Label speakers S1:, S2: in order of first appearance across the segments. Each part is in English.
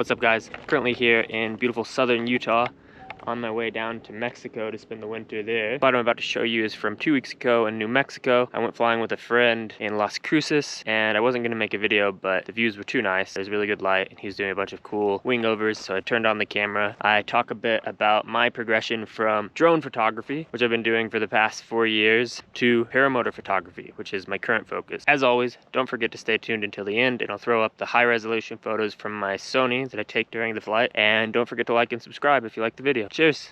S1: What's up, guys? Currently here in beautiful southern Utah, on my way down to Mexico to spend the winter there. The spot I'm about to show you is from 2 weeks ago in New Mexico. I went flying with a friend in Las Cruces, and I wasn't going to make a video, but the views were too nice. There's really good light, and he was doing a bunch of cool wing overs, so I turned on the camera. I talk a bit about my progression from drone photography, which I've been doing for the past 4 years, to paramotor photography, which is my current focus. As always, don't forget to stay tuned until the end, and I'll throw up the high-resolution photos from my Sony that I take during the flight. And don't forget to like and subscribe if you like the video. Cheers!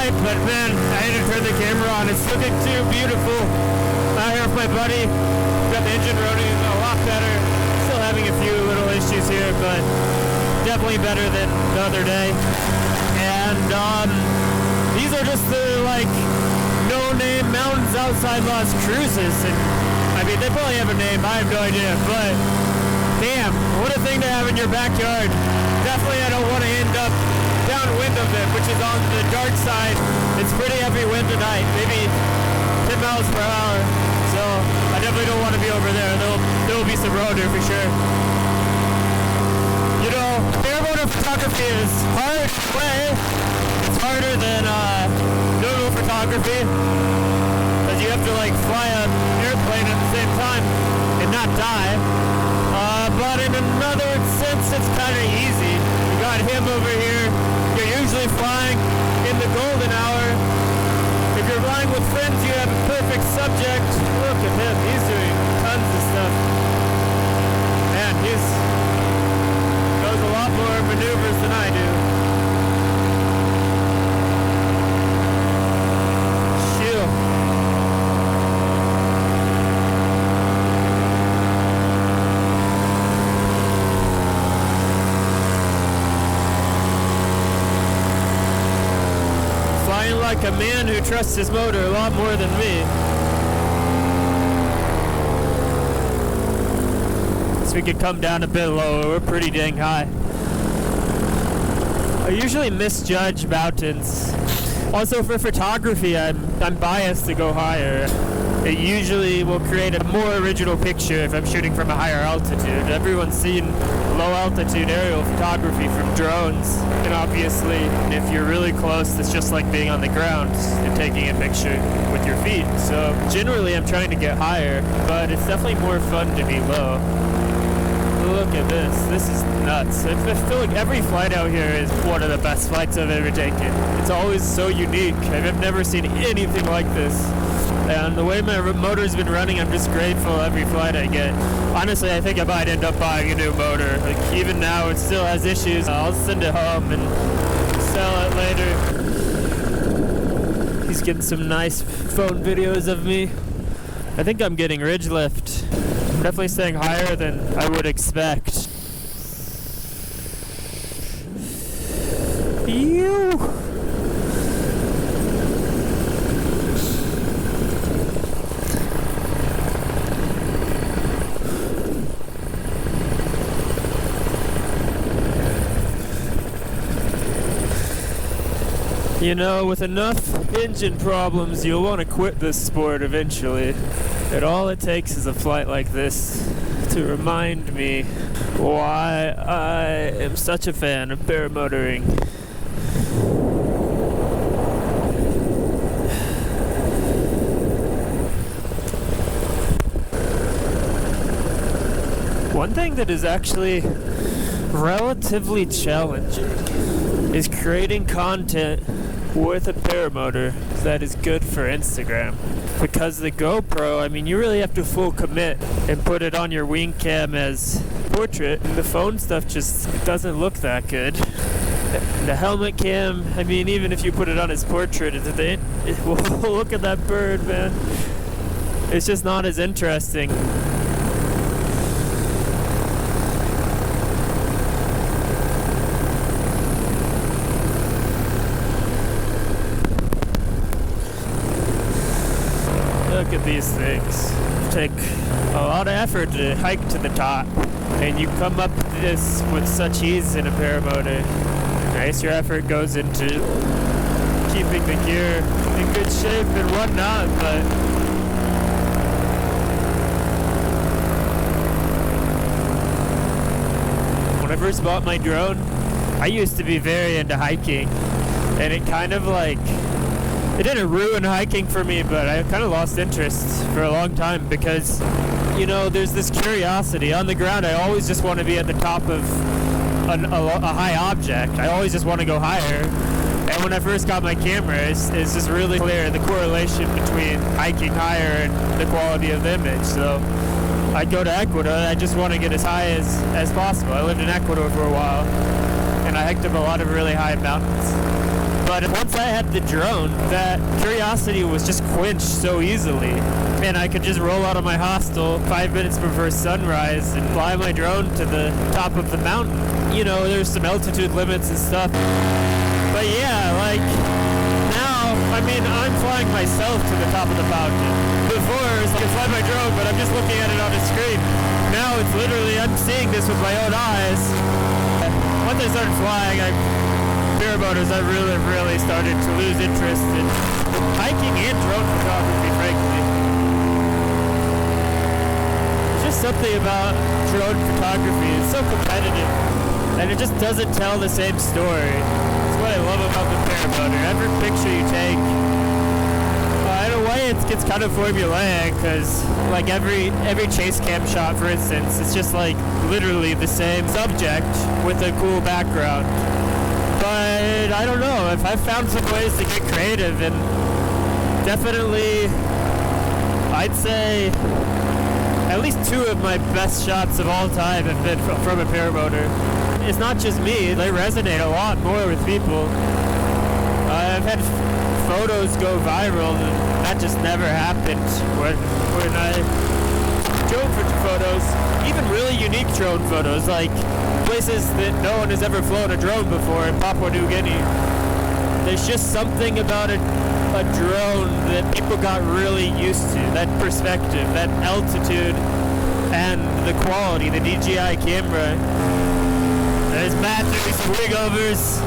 S2: But man, I had to turn the camera on. It's looking too beautiful. Out here with my buddy. Got the engine running a lot better. Still having a few little issues here, but definitely better than the other day. And these are just the no-name mountains outside Las Cruces. And I mean, they probably have a name. I have no idea, but damn, what a thing to have in your backyard. Definitely, I don't want to end up downwind of it, which is on the dark side. It's pretty heavy wind tonight, maybe 10 miles per hour. So I definitely don't want to be over there. There will be some road here for sure. You know, paramotor photography is hard to play. It's harder than normal photography, because you have to fly an airplane at the same time and not die. But in another sense, it's kind of easy. You got him over here. You're usually flying in the golden hour. If you're flying with friends, you have a perfect subject. Look at him. He's doing tons of stuff. Man, knows a lot more maneuvers than I do. Like a man who trusts his motor a lot more than me. So we could come down a bit lower. We're pretty dang high. I usually misjudge mountains. Also for photography, I'm biased to go higher. It usually will create a more original picture if I'm shooting from a higher altitude. Everyone's seen low altitude aerial photography from drones, and obviously if you're really close, it's just like being on the ground and taking a picture with your feet. So generally I'm trying to get higher, but it's definitely more fun to be low. Look at this is nuts. I feel like every flight out here is one of the best flights I've ever taken. It's always so unique. I've never seen anything like this. And the way my motor's been running, I'm just grateful every flight I get. Honestly, I think I might end up buying a new motor. Even now, it still has issues. I'll send it home and sell it later. He's getting some nice phone videos of me. I think I'm getting ridge lift. I'm definitely staying higher than I would expect. Ew! You know, with enough engine problems, you'll want to quit this sport eventually. And all it takes is a flight like this to remind me why I am such a fan of paramotoring. One thing that is actually relatively challenging is creating content with a paramotor that is good for Instagram. Because the GoPro, I mean, you really have to full commit and put it on your wing cam as portrait. The phone stuff just doesn't look that good. The helmet cam, I mean, even if you put it on as portrait, look at that bird, man. It's just not as interesting. Look at these things. Take a lot of effort to hike to the top, and you come up this with such ease in a paramotor. Nice, your effort goes into keeping the gear in good shape and whatnot, but when I first bought my drone, I used to be very into hiking, and it kind of like, it didn't ruin hiking for me, but I kind of lost interest for a long time because, you know, there's this curiosity. On the ground, I always just want to be at the top of a high object. I always just want to go higher. And when I first got my camera, it's just really clear the correlation between hiking higher and the quality of the image. So I'd go to Ecuador, I just want to get as high as possible. I lived in Ecuador for a while, and I hiked up a lot of really high mountains. But once I had the drone, that curiosity was just quenched so easily. And I could just roll out of my hostel 5 minutes before sunrise and fly my drone to the top of the mountain. You know, there's some altitude limits and stuff. But yeah, like, now, I mean, I'm flying myself to the top of the mountain. Before, I could fly my drone, but I'm just looking at it on a screen. Now it's literally, I'm seeing this with my own eyes. Once I started flying, Paramotors, I really started to lose interest in hiking and drone photography, frankly. There's just something about drone photography. It's so competitive, and it just doesn't tell the same story. That's what I love about the Paramotor. Every picture you take, in a way, it gets kind of formulaic, because like every chase cam shot, for instance, it's just like literally the same subject with a cool background. But I don't know, if I've found some ways to get creative, and definitely I'd say at least 2 of my best shots of all time have been from a paramotor. It's not just me, they resonate a lot more with people. I've had photos go viral, and that just never happened when I drone photos, even really unique drone photos, like places that no one has ever flown a drone before in Papua New Guinea. There's just something about a drone that people got really used to, that perspective, that altitude, and the quality, the DJI camera. There's Matt doing some wingovers.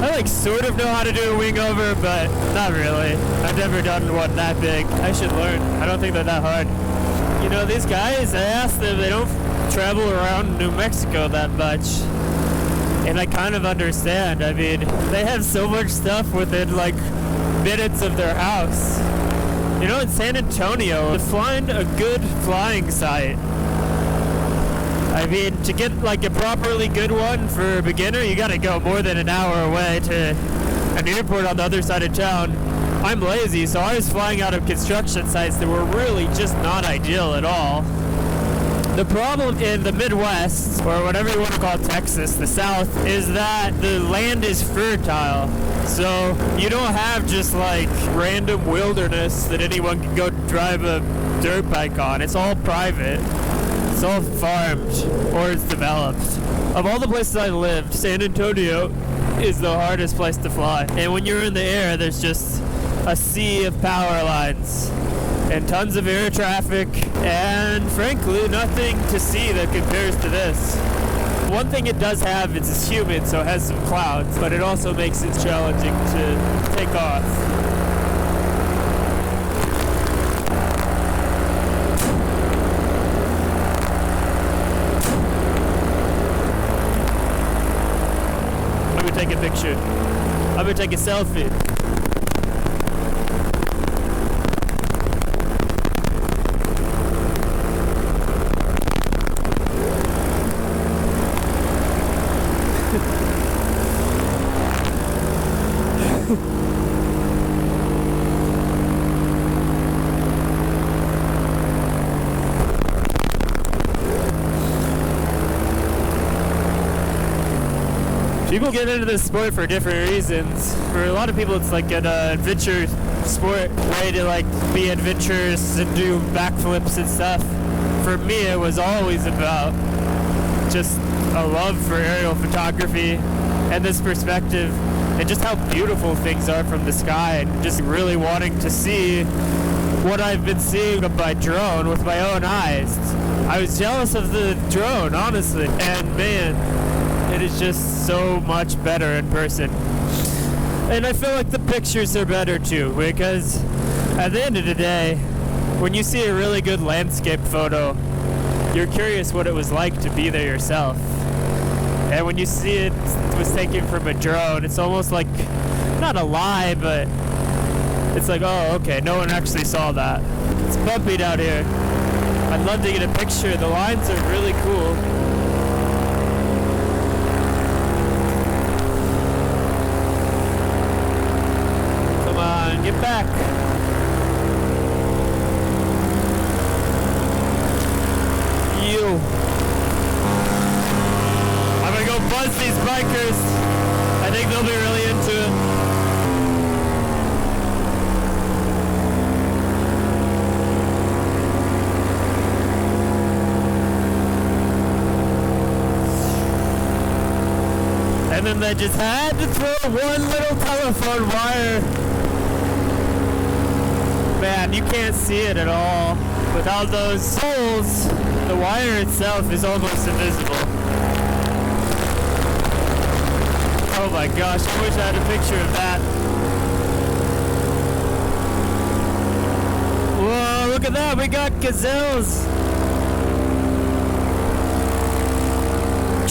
S2: I like sort of know how to do a wingover, but not really. I've never done one that big. I should learn. I don't think they're that hard. You know, these guys, I asked them, they don't travel around New Mexico that much. And I kind of understand. I mean, they have so much stuff within like minutes of their house. You know, in San Antonio, to find a good flying site, I mean, to get like a properly good one for a beginner, you gotta go more than an hour away to an airport on the other side of town. I'm lazy, so I was flying out of construction sites that were really just not ideal at all. The problem in the Midwest, or whatever you want to call Texas, the South, is that the land is fertile. So you don't have just like random wilderness that anyone can go drive a dirt bike on. It's all private. It's all farmed, or it's developed. Of all the places I lived, San Antonio is the hardest place to fly. And when you're in the air, there's just a sea of power lines and tons of air traffic, and frankly, nothing to see that compares to this. One thing it does have is it's humid, so it has some clouds, but it also makes it challenging to take off. I'm gonna take a picture. I'm gonna take a selfie. People get into this sport for different reasons. For a lot of people, it's like an adventure sport, way to like be adventurous and do backflips and stuff. For me, it was always about just a love for aerial photography and this perspective. and just how beautiful things are from the sky, and just really wanting to see what I've been seeing by drone with my own eyes. I was jealous of the drone, honestly, and man, it is just so much better in person. And I feel like the pictures are better too, because at the end of the day, when you see a really good landscape photo, you're curious what it was like to be there yourself. And when you see it was taken from a drone, it's almost like, not a lie, but it's like, oh, okay, no one actually saw that. It's bumpy down here. I'd love to get a picture. The lines are really cool. Come on, get back. You. I'm gonna go buzz these bikers. I think they'll be really into it. And then they just had to throw one little telephone wire. Man, you can't see it at all. Without those holes, the wire itself is almost invisible. Oh my gosh, I wish I had a picture of that. Whoa, look at that, we got gazelles.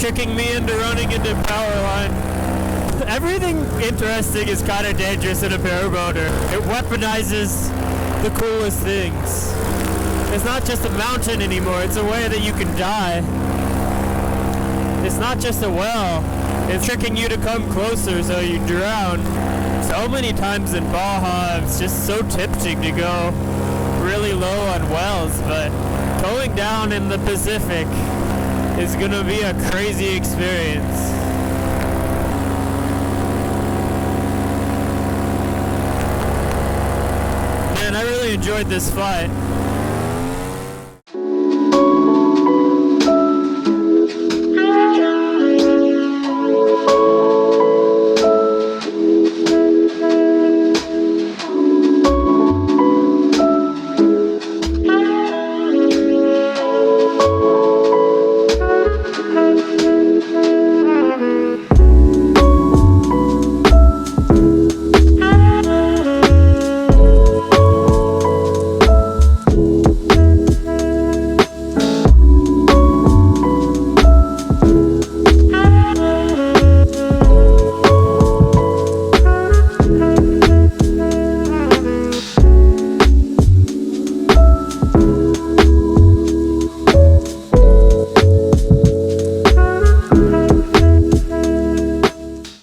S2: Tricking me into running into power line. Everything interesting is kind of dangerous in a paramotor. It weaponizes the coolest things. It's not just a mountain anymore, it's a way that you can die. It's not just a well, it's tricking you to come closer so you drown. So many times in Baja, it's just so tempting to go really low on wells, but going down in the Pacific is gonna be a crazy experience. Man, I really enjoyed this flight.